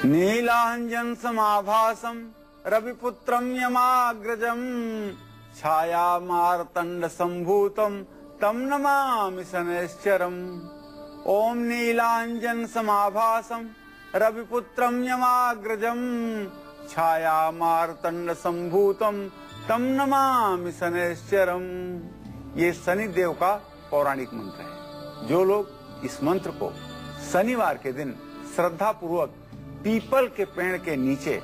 नीलांजन समाभासम रविपुत्रम यमाग्रजम छाया मार्तंड संभूतम तम नमामि शनैश्चरम। ओम नीलांजन समाभासम रविपुत्रम यमाग्रजम छाया मार्तंड संभूतम तम नमामि शनैश्चरम। ये शनि देव का पौराणिक मंत्र है। जो लोग इस मंत्र को शनिवार के दिन श्रद्धा पूर्वक पीपल के पेड़ के नीचे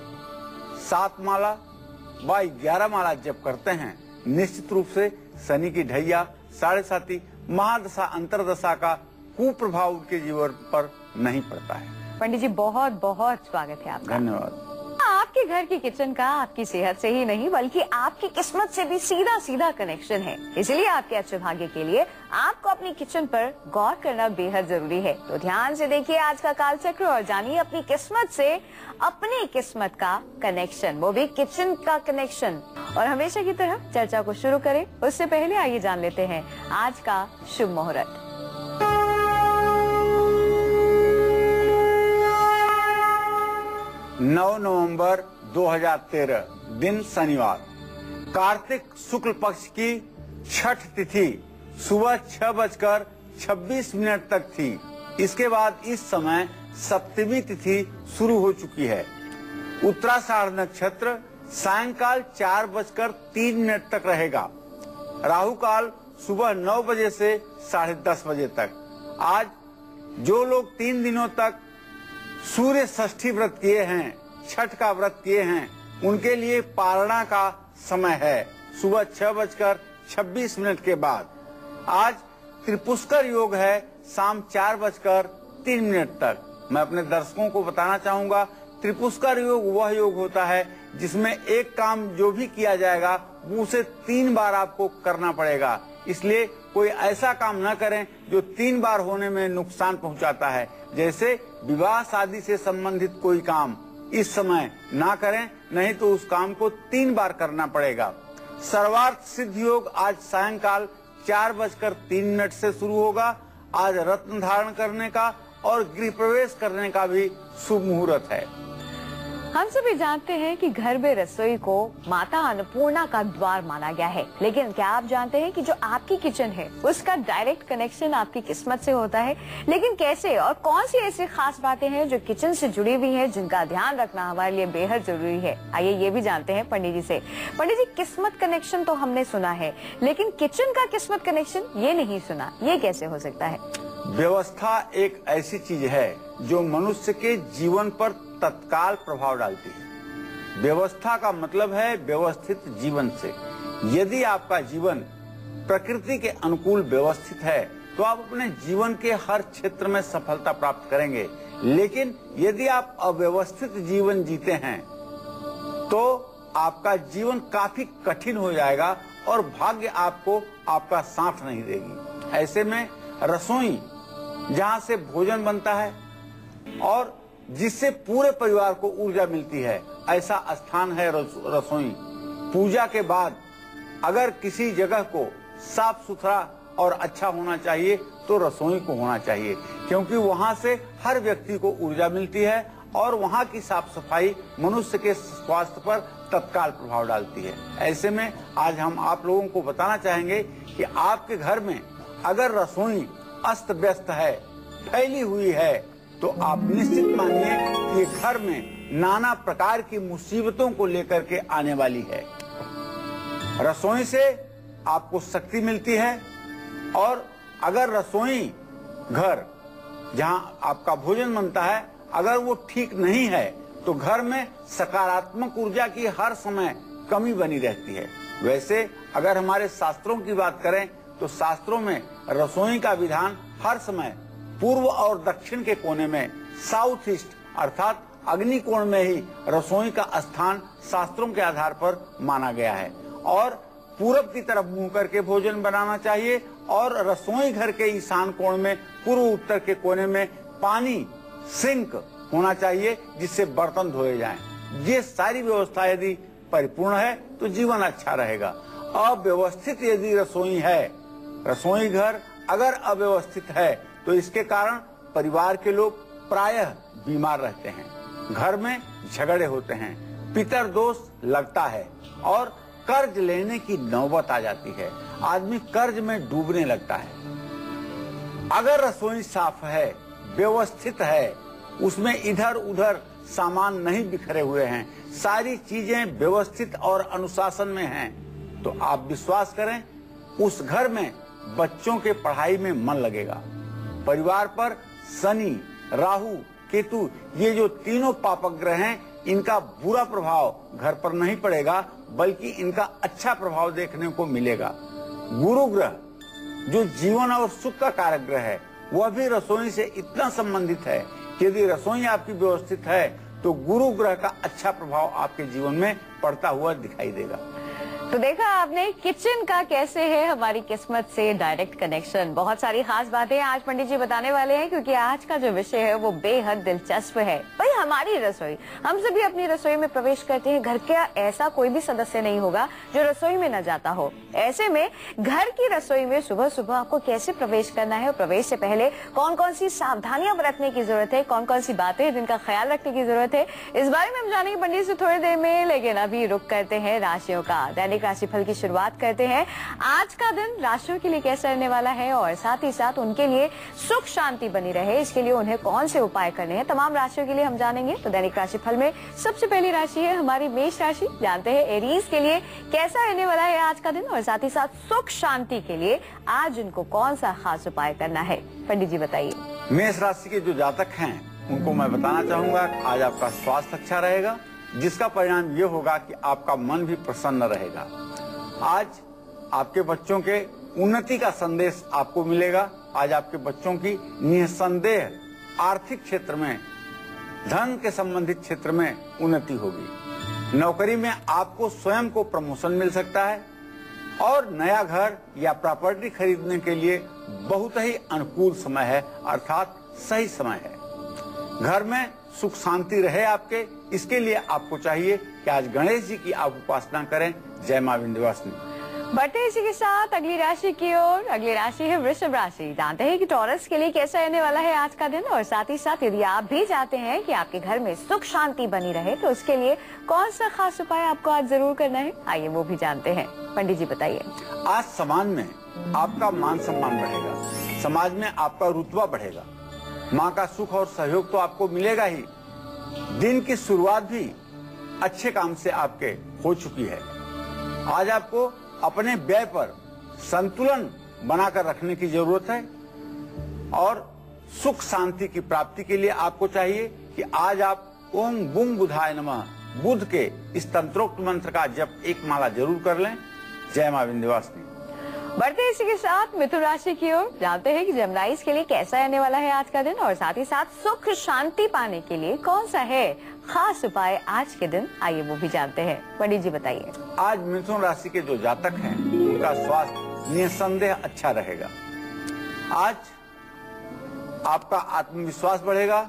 7 माला व 11 माला जप करते हैं, निश्चित रूप से शनि की ढैया, 7.5 महादशा अंतरदशा का कुप्रभाव उनके जीवन पर नहीं पड़ता है। पंडित जी बहुत बहुत स्वागत है आपका। धन्यवाद। आपके घर की किचन का आपकी सेहत से ही नहीं बल्कि आपकी किस्मत से भी सीधा सीधा कनेक्शन है। इसलिए आपके अच्छे भाग्य के लिए आपको अपनी किचन पर गौर करना बेहद जरूरी है। तो ध्यान से देखिए आज का कालचक्र और जानिए अपनी किस्मत से अपनी किस्मत का कनेक्शन, वो भी किचन का कनेक्शन। और हमेशा की तरह चर्चा को शुरू करें उससे पहले आइए जान लेते हैं आज का शुभ मुहूर्त। 9 नवंबर 2013 दिन शनिवार, कार्तिक शुक्ल पक्ष की छठ तिथि सुबह 6:26 तक थी। इसके बाद इस समय सप्तमी तिथि शुरू हो चुकी है। उत्तराषाढ़ नक्षत्र सायंकाल 4:03 तक रहेगा। राहु काल सुबह 9 बजे से 10:30 बजे तक। आज जो लोग 3 दिनों तक सूर्य षष्ठी व्रत किए हैं, छठ का व्रत किए हैं, उनके लिए पारणा का समय है सुबह 6:26 के बाद। आज त्रिपुष्कर योग है शाम 4:03 तक। मैं अपने दर्शकों को बताना चाहूंगा, त्रिपुष्कर योग वह योग होता है जिसमें एक काम जो भी किया जाएगा वो उसे 3 बार आपको करना पड़ेगा। इसलिए कोई ऐसा काम न करें जो 3 बार होने में नुकसान पहुंचाता है। जैसे विवाह शादी से संबंधित कोई काम इस समय ना करें, नहीं तो उस काम को 3 बार करना पड़ेगा। सर्वार्थ सिद्ध योग आज सायंकाल 4:03 से शुरू होगा। आज रत्न धारण करने का और गृह प्रवेश करने का भी शुभ मुहूर्त है। हम सभी जानते हैं कि घर में रसोई को माता अन्नपूर्णा का द्वार माना गया है, लेकिन क्या आप जानते हैं कि जो आपकी किचन है उसका डायरेक्ट कनेक्शन आपकी किस्मत से होता है। लेकिन कैसे और कौन सी ऐसी खास बातें हैं जो किचन से जुड़ी हुई हैं जिनका ध्यान रखना हमारे लिए बेहद जरूरी है। आइए ये भी जानते हैं पंडित जी से। पंडित जी, किस्मत कनेक्शन तो हमने सुना है, लेकिन किचन का किस्मत कनेक्शन ये नहीं सुना, ये कैसे हो सकता है? व्यवस्था एक ऐसी चीज है जो मनुष्य के जीवन पर तत्काल प्रभाव डालती है। व्यवस्था का मतलब है व्यवस्थित जीवन से। यदि आपका जीवन प्रकृति के अनुकूल व्यवस्थित है तो आप अपने जीवन के हर क्षेत्र में सफलता प्राप्त करेंगे। लेकिन यदि आप अव्यवस्थित जीवन जीते हैं तो आपका जीवन काफी कठिन हो जाएगा और भाग्य आपको आपका साथ नहीं देगी। ऐसे में रसोई, जहाँ से भोजन बनता है और जिससे पूरे परिवार को ऊर्जा मिलती है, ऐसा स्थान है रसोई। पूजा के बाद अगर किसी जगह को साफ सुथरा और अच्छा होना चाहिए तो रसोई को होना चाहिए, क्योंकि वहाँ से हर व्यक्ति को ऊर्जा मिलती है और वहाँ की साफ सफाई मनुष्य के स्वास्थ्य पर तत्काल प्रभाव डालती है। ऐसे में आज हम आप लोगों को बताना चाहेंगे कि आपके घर में अगर रसोई अस्त व्यस्त है, फैली हुई है, तो आप निश्चित मानिए कि घर में नाना प्रकार की मुसीबतों को लेकर के आने वाली है। रसोई से आपको शक्ति मिलती है और अगर रसोई घर जहां आपका भोजन बनता है अगर वो ठीक नहीं है तो घर में सकारात्मक ऊर्जा की हर समय कमी बनी रहती है। वैसे अगर हमारे शास्त्रों की बात करें तो शास्त्रों में रसोई का विधान हर समय पूर्व और दक्षिण के कोने में, साउथ ईस्ट अर्थात अग्नि कोण में ही रसोई का स्थान शास्त्रों के आधार पर माना गया है। और पूरब की तरफ मुंह करके भोजन बनाना चाहिए और रसोई घर के ईशान कोण में पूर्व उत्तर के कोने में पानी सिंक होना चाहिए जिससे बर्तन धोए जाएं। ये सारी व्यवस्था यदि परिपूर्ण है तो जीवन अच्छा रहेगा। अव्यवस्थित यदि रसोई है, रसोई घर अगर अव्यवस्थित है तो इसके कारण परिवार के लोग प्रायः बीमार रहते हैं। घर में झगड़े होते हैं, पितर दोष लगता है और कर्ज लेने की नौबत आ जाती है। आदमी कर्ज में डूबने लगता है। अगर रसोई साफ है, व्यवस्थित है, उसमें इधर उधर सामान नहीं बिखरे हुए हैं, सारी चीजें व्यवस्थित और अनुशासन में हैं, तो आप विश्वास करें उस घर में बच्चों के पढ़ाई में मन लगेगा। परिवार पर शनि, राहु, केतु, ये जो तीनों पापक ग्रह हैं, इनका बुरा प्रभाव घर पर नहीं पड़ेगा, बल्कि इनका अच्छा प्रभाव देखने को मिलेगा। गुरु ग्रह जो जीवन और सुख का कारक ग्रह है, वह भी रसोई से इतना संबंधित है कि यदि रसोई आपकी व्यवस्थित है तो गुरु ग्रह का अच्छा प्रभाव आपके जीवन में पड़ता हुआ दिखाई देगा। तो देखा आपने किचन का कैसे है हमारी किस्मत से डायरेक्ट कनेक्शन। बहुत सारी खास बातें आज पंडित जी बताने वाले हैं, क्योंकि आज का जो विषय है वो बेहद दिलचस्प है। भाई हमारी रसोई, हम सभी अपनी रसोई में प्रवेश करते हैं। घर का ऐसा कोई भी सदस्य नहीं होगा जो रसोई में न जाता हो। ऐसे में घर की रसोई में सुबह सुबह आपको कैसे प्रवेश करना है और प्रवेश से पहले कौन कौन सी सावधानियां बरतने की जरूरत है, कौन कौन सी बातें हैं जिनका ख्याल रखने की जरूरत है, इस बारे में हम जानेंगे पंडित से थोड़ी देर में। लेकिन अभी रुक करते हैं राशियों का। दैनिक राशिफल की शुरुआत करते हैं। आज का दिन राशियों के लिए कैसा रहने वाला है और साथ ही साथ उनके लिए सुख शांति बनी रहे, इसके लिए उन्हें कौन से उपाय करने हैं, तमाम राशियों के लिए हम जानेंगे। तो दैनिक राशिफल में सबसे पहली राशि है हमारी मेष राशि। जानते हैं एरीज के लिए कैसा रहने वाला है आज का दिन और साथ ही साथ सुख शांति के लिए आज उनको कौन सा खास उपाय करना है, पंडित जी बताइए। मेष राशि के जो जातक हैं उनको मैं बताना चाहूंगा आज आपका स्वास्थ्य अच्छा रहेगा, जिसका परिणाम ये होगा कि आपका मन भी प्रसन्न रहेगा। आज आपके बच्चों के उन्नति का संदेश आपको मिलेगा। आज आपके बच्चों की निसंदेह आर्थिक क्षेत्र में, धन के संबंधित क्षेत्र में उन्नति होगी। नौकरी में आपको स्वयं को प्रमोशन मिल सकता है और नया घर या प्रॉपर्टी खरीदने के लिए बहुत ही अनुकूल समय है, अर्थात सही समय है। घर में सुख शांति रहे आपके, इसके लिए आपको चाहिए कि आज गणेश जी की आप उपासना करें। जय मां विंध्यवासिनी। बढ़ते इसी के साथ अगली राशि की ओर। अगली राशि है वृषभ राशि। जानते हैं कि टॉरस के लिए कैसा रहने वाला है आज का दिन और साथ ही साथ यदि आप भी चाहते हैं कि आपके घर में सुख शांति बनी रहे तो उसके लिए कौन सा खास उपाय आपको आज जरूर करना है, आइए वो भी जानते हैं। पंडित जी बताइए। आज समाज में आपका मान सम्मान बढ़ेगा, समाज में आपका रुतबा बढ़ेगा, माँ का सुख और सहयोग तो आपको मिलेगा ही। दिन की शुरुआत भी अच्छे काम से आपके हो चुकी है। आज आपको अपने व्यय पर संतुलन बनाकर रखने की जरूरत है और सुख शांति की प्राप्ति के लिए आपको चाहिए कि आज आप ओम बुंग बुधाय नमः बुध के इस तंत्रोक्त मंत्र का जप एक माला जरूर कर लें। जय मां विंध्यवासिनी। बढ़ते इसी के साथ मिथुन राशि की ओर। जानते हैं कि जमनाइज के लिए कैसा रहने वाला है आज का दिन और साथ ही साथ सुख शांति पाने के लिए कौन सा है खास उपाय आज के दिन, आइए वो भी जानते हैं। पंडित जी बताइए। आज मिथुन राशि के जो जातक हैं उनका स्वास्थ्य निसंदेह अच्छा रहेगा। आज आपका आत्मविश्वास बढ़ेगा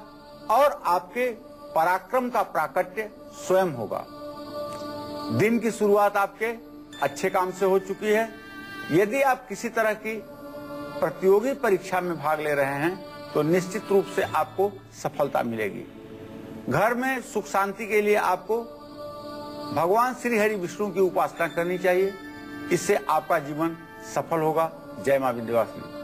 और आपके पराक्रम का प्राकट्य स्वयं होगा। दिन की शुरुआत आपके अच्छे काम से हो चुकी है। यदि आप किसी तरह की प्रतियोगी परीक्षा में भाग ले रहे हैं तो निश्चित रूप से आपको सफलता मिलेगी। घर में सुख शांति के लिए आपको भगवान श्री हरि विष्णु की उपासना करनी चाहिए, इससे आपका जीवन सफल होगा। जय मां विंध्यवासिनी।